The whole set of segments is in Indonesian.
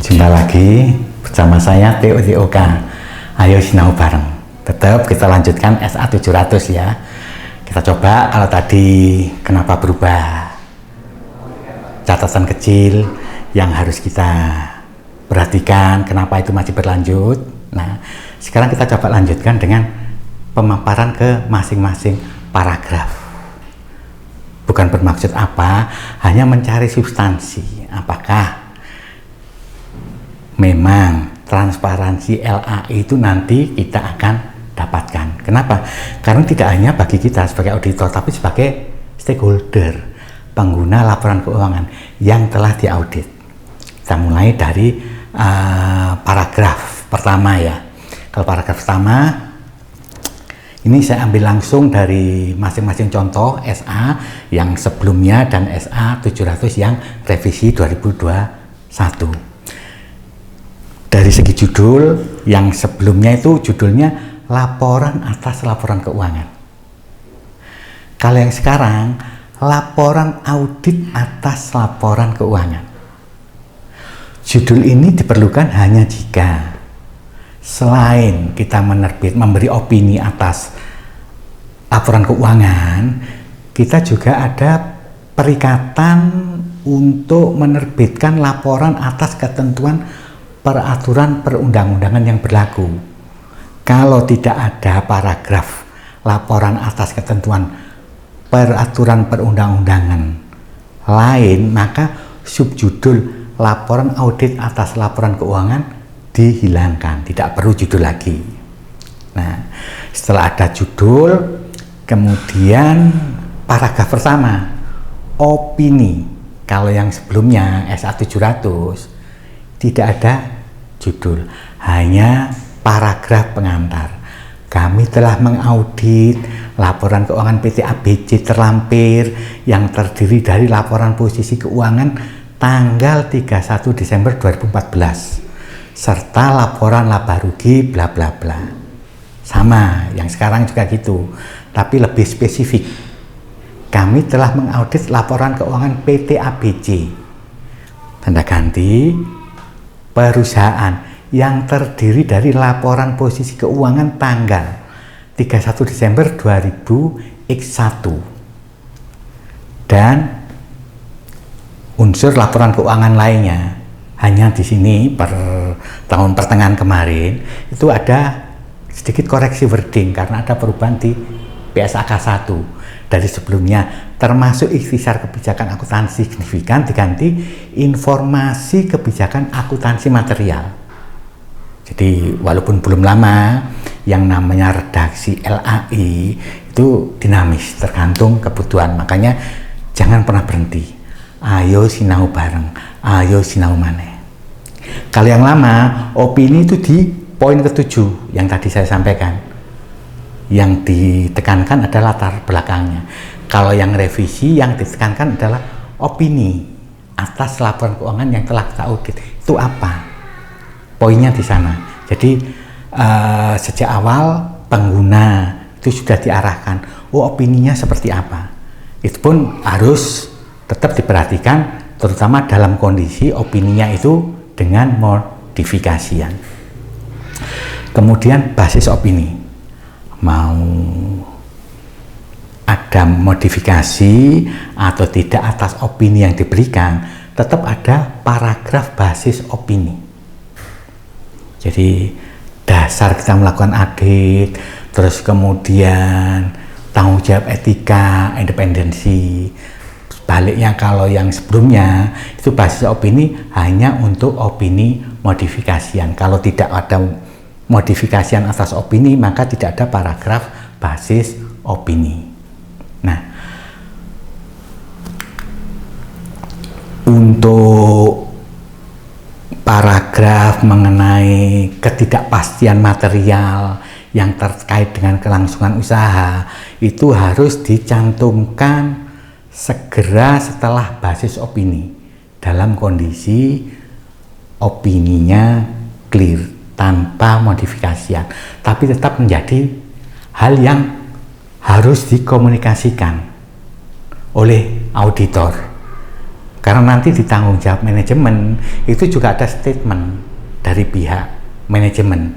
Jumpa lagi bersama saya TOTOK. Ayo sinau bareng. Tetap kita lanjutkan SA 700 ya. Kita coba kalau tadi kenapa berubah. Catatan kecil yang harus kita perhatikan kenapa itu masih berlanjut. Nah, sekarang kita coba lanjutkan dengan pemaparan ke masing-masing paragraf. Bukan bermaksud apa, hanya mencari substansi. Apakah memang transparansi LAI itu nanti kita akan dapatkan. Kenapa? Karena tidak hanya bagi kita sebagai auditor, tapi sebagai stakeholder, pengguna laporan keuangan yang telah diaudit. Kita mulai dari paragraf pertama ya. Kalau paragraf pertama, ini saya ambil langsung dari masing-masing contoh SA yang sebelumnya dan SA 700 yang revisi 2021. Dari segi judul, yang sebelumnya itu judulnya laporan atas laporan keuangan. Kalau yang sekarang, laporan audit atas laporan keuangan. Judul ini diperlukan hanya jika selain kita memberi opini atas laporan keuangan, kita juga ada perikatan untuk menerbitkan laporan atas ketentuan peraturan perundang-undangan yang berlaku. Kalau tidak ada paragraf laporan atas ketentuan peraturan perundang-undangan lain, maka subjudul laporan audit atas laporan keuangan dihilangkan, tidak perlu judul lagi. Nah, setelah ada judul, kemudian paragraf pertama, opini. Kalau yang sebelumnya SA 700 tidak ada judul, hanya paragraf pengantar. Kami telah mengaudit laporan keuangan PT ABC terlampir yang terdiri dari laporan posisi keuangan tanggal 31 Desember 2014 serta laporan laba rugi bla bla bla. Sama, yang sekarang juga gitu, tapi lebih spesifik. Kami telah mengaudit laporan keuangan PT ABC. Tanda ganti perusahaan yang terdiri dari laporan posisi keuangan tanggal 31 Desember 2000X1 dan unsur laporan keuangan lainnya. Hanya di sini per tahun pertengahan kemarin itu ada sedikit koreksi wording karena ada perubahan di PSAK 1 dari sebelumnya, termasuk ikhtisar kebijakan akuntansi signifikan diganti informasi kebijakan akuntansi material. Jadi walaupun belum lama, yang namanya redaksi LAI itu dinamis, tergantung kebutuhan. Makanya jangan pernah berhenti. Ayo sinau bareng, ayo sinau maneh. Kalau yang lama, opini itu di poin ke-7 yang tadi saya sampaikan. Yang ditekankan adalah latar belakangnya. Kalau yang revisi, yang ditekankan adalah opini atas laporan keuangan yang telah kita audit. Itu apa? Poinnya di sana. Jadi sejak awal pengguna itu sudah diarahkan, opininya seperti apa. Itu pun harus tetap diperhatikan, terutama dalam kondisi opininya itu dengan modifikasian. Kemudian basis opini, mau ada modifikasi atau tidak atas opini yang diberikan, tetap ada paragraf basis opini. Jadi dasar kita melakukan audit, terus kemudian tanggung jawab etika, independensi. Sebaliknya kalau yang sebelumnya itu basis opini hanya untuk opini modifikasian. Kalau tidak ada modifikasian atas opini, maka tidak ada paragraf basis opini. Nah, untuk paragraf mengenai ketidakpastian material yang terkait dengan kelangsungan usaha itu harus dicantumkan segera setelah basis opini dalam kondisi opininya clear tanpa modifikasian, tapi tetap menjadi hal yang harus dikomunikasikan oleh auditor Karena nanti di tanggung jawab manajemen itu juga ada statement dari pihak manajemen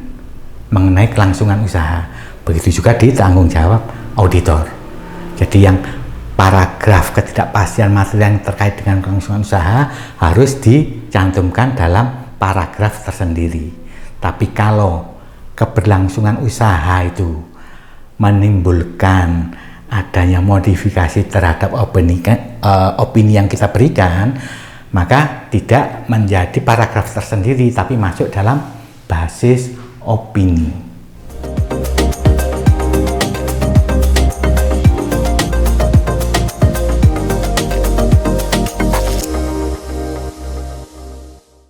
mengenai kelangsungan usaha. Begitu juga di tanggung jawab auditor. Jadi yang paragraf ketidakpastian material yang terkait dengan kelangsungan usaha harus dicantumkan dalam paragraf tersendiri. Tapi kalau keberlangsungan usaha itu menimbulkan adanya modifikasi terhadap opini yang kita berikan, maka tidak menjadi paragraf tersendiri tapi masuk dalam basis opini.